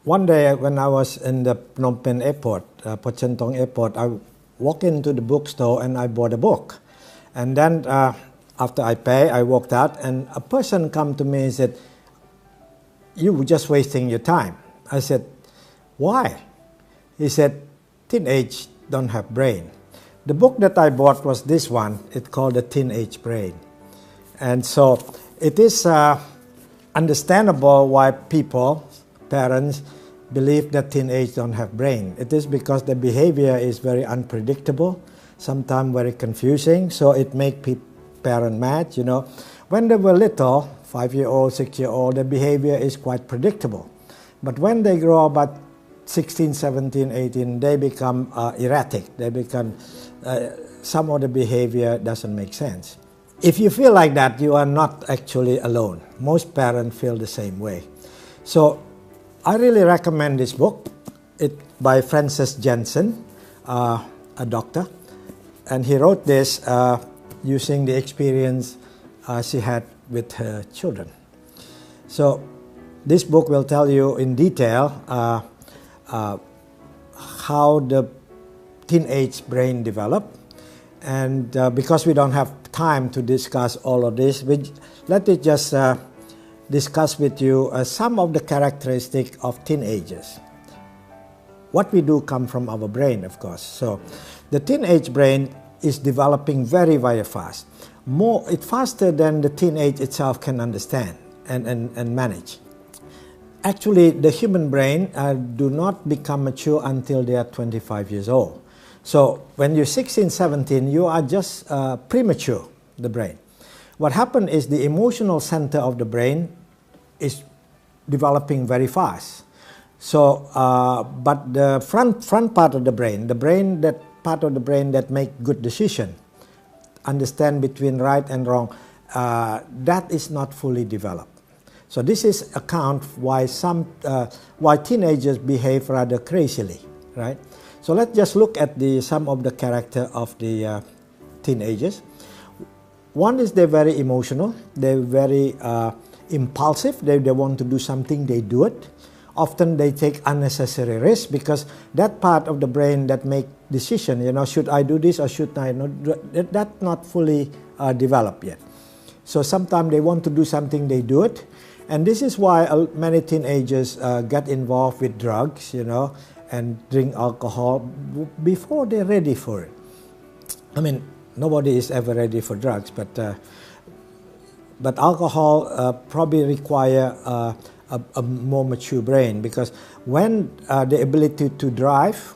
One day when I was in the Phnom Penh airport, Pochentong airport, I walked into the bookstore and I bought a book. And then after I pay, I walked out and a person come to me and said, "You were just wasting your time." I said, "Why?" He said, "Teenage don't have brain." The book that I bought was this one. It's called The Teenage Brain. And so it is understandable why people, parents, believe that teenage don't have brain. It is because the behavior is very unpredictable, sometimes very confusing, so it makes parents mad. When they were little, 5-year-old, 6-year-old, the behavior is quite predictable. But when they grow about 16, 17, 18, they become erratic. They become, some of the behavior doesn't make sense. If you feel like that, you are not actually alone. Most parents feel the same way. So I really recommend this book. It's by Frances Jensen, a doctor. And he wrote this using the experience she had with her children. So this book will tell you in detail how the teenage brain developed. And because we don't have time to discuss all of this, let me just discuss with you some of the characteristics of teenagers. What we do come from our brain, of course. So the teenage brain is developing very, very fast. It's faster than the teenage itself can understand and manage. Actually, the human brain do not become mature until they are 25 years old. So when you're 16, 17, you are just premature, the brain. What happened is the emotional center of the brain is developing very fast. So, but the front part of the brain, that part of the brain that make good decision, understand between right and wrong, that is not fully developed. So this is account why why teenagers behave rather crazily, right? So let's just look at some of the character of the teenagers. One is they're very emotional. They're very impulsive. They want to do something, they do it. Often they take unnecessary risks because that part of the brain that make decision, should I do this or should I not? That's not fully developed yet. So sometimes they want to do something, they do it. And this is why many teenagers get involved with drugs, and drink alcohol before they're ready for it. I mean, nobody is ever ready for drugs, but alcohol probably require a more mature brain, because when the ability to drive,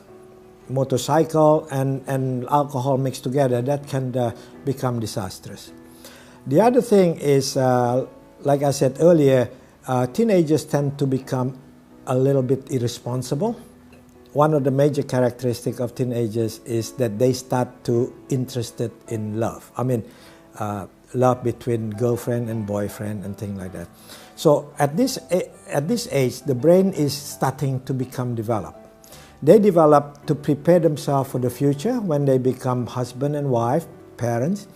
motorcycle and alcohol mixed together, that can become disastrous. The other thing is, like I said earlier, teenagers tend to become a little bit irresponsible. One of the major characteristics of teenagers is that they start to interested in love. I mean, love between girlfriend and boyfriend and things like that. So at this age, the brain is starting to become developed. They develop to prepare themselves for the future when they become husband and wife, parents,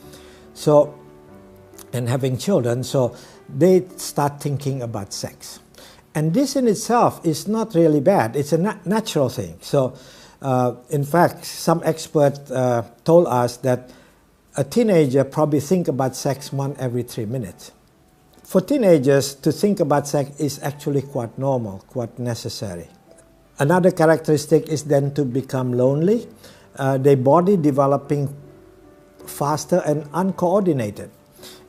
and having children. So they start thinking about sex. And this in itself is not really bad. It's a natural thing. So in fact, some experts told us that a teenager probably think about sex once every 3 minutes. For teenagers to think about sex is actually quite normal, quite necessary. Another characteristic is then to become lonely. Their body developing faster and uncoordinated.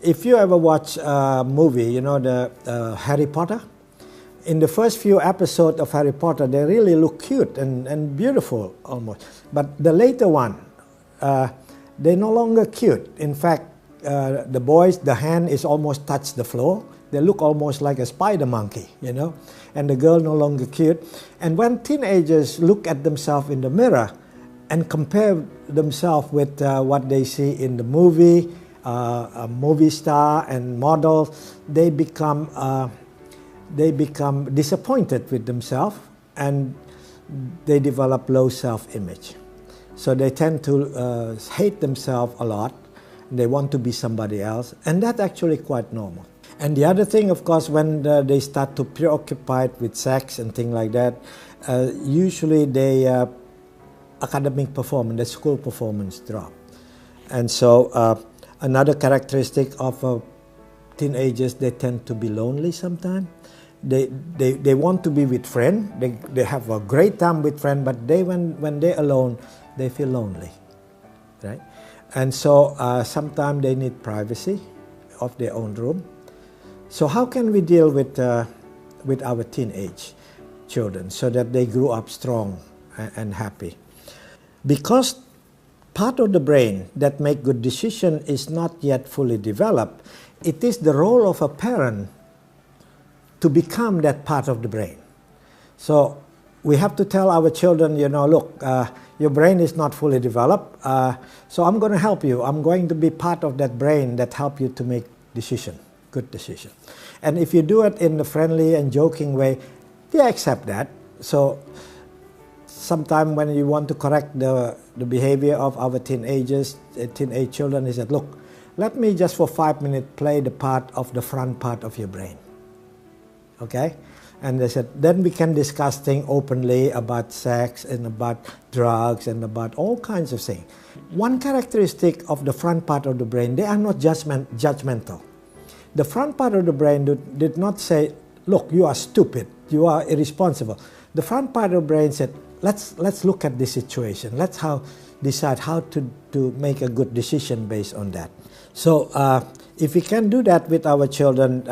If you ever watch a movie, the Harry Potter, in the first few episodes of Harry Potter, they really look cute and beautiful almost. But the later one, they're no longer cute. In fact, the boys, the hand is almost touch the floor. They look almost like a spider monkey, and the girl no longer cute. And when teenagers look at themselves in the mirror and compare themselves with what they see in the movie, a movie star and models, they become disappointed with themselves and they develop low self-image. So they tend to hate themselves a lot. They want to be somebody else, and that's actually quite normal. And the other thing, of course, when they start to preoccupied with sex and things like that, usually their academic performance, their school performance drop. And so another characteristic of teenagers, they tend to be lonely sometimes. They want to be with friends. They have a great time with friends, but when they're alone, they feel lonely, right? And so sometimes they need privacy of their own room. So how can we deal with our teenage children so that they grow up strong and happy? Because part of the brain that make good decision is not yet fully developed, it is the role of a parent to become that part of the brain. So we have to tell our children, look, your brain is not fully developed, so I'm going to help you. I'm going to be part of that brain that help you to make decision, good decision. And if you do it in a friendly and joking way, they accept that. So sometimes when you want to correct the behavior of our teenage children, is that, look, let me just for 5 minutes play the part of the front part of your brain. Okay? And they said, then we can discuss things openly about sex and about drugs and about all kinds of things. One characteristic of the front part of the brain, they are not judgmental. The front part of the brain did not say, look, you are stupid, you are irresponsible. The front part of the brain said, let's look at this situation. Let's decide how to make a good decision based on that. So if we can do that with our children,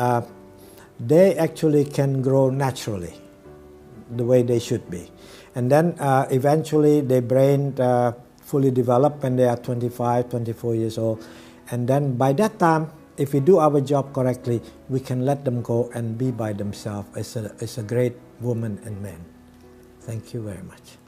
they actually can grow naturally, the way they should be. And then eventually their brain fully develop when they are 25, 24 years old. And then by that time, if we do our job correctly, we can let them go and be by themselves as a great woman and man. Thank you very much.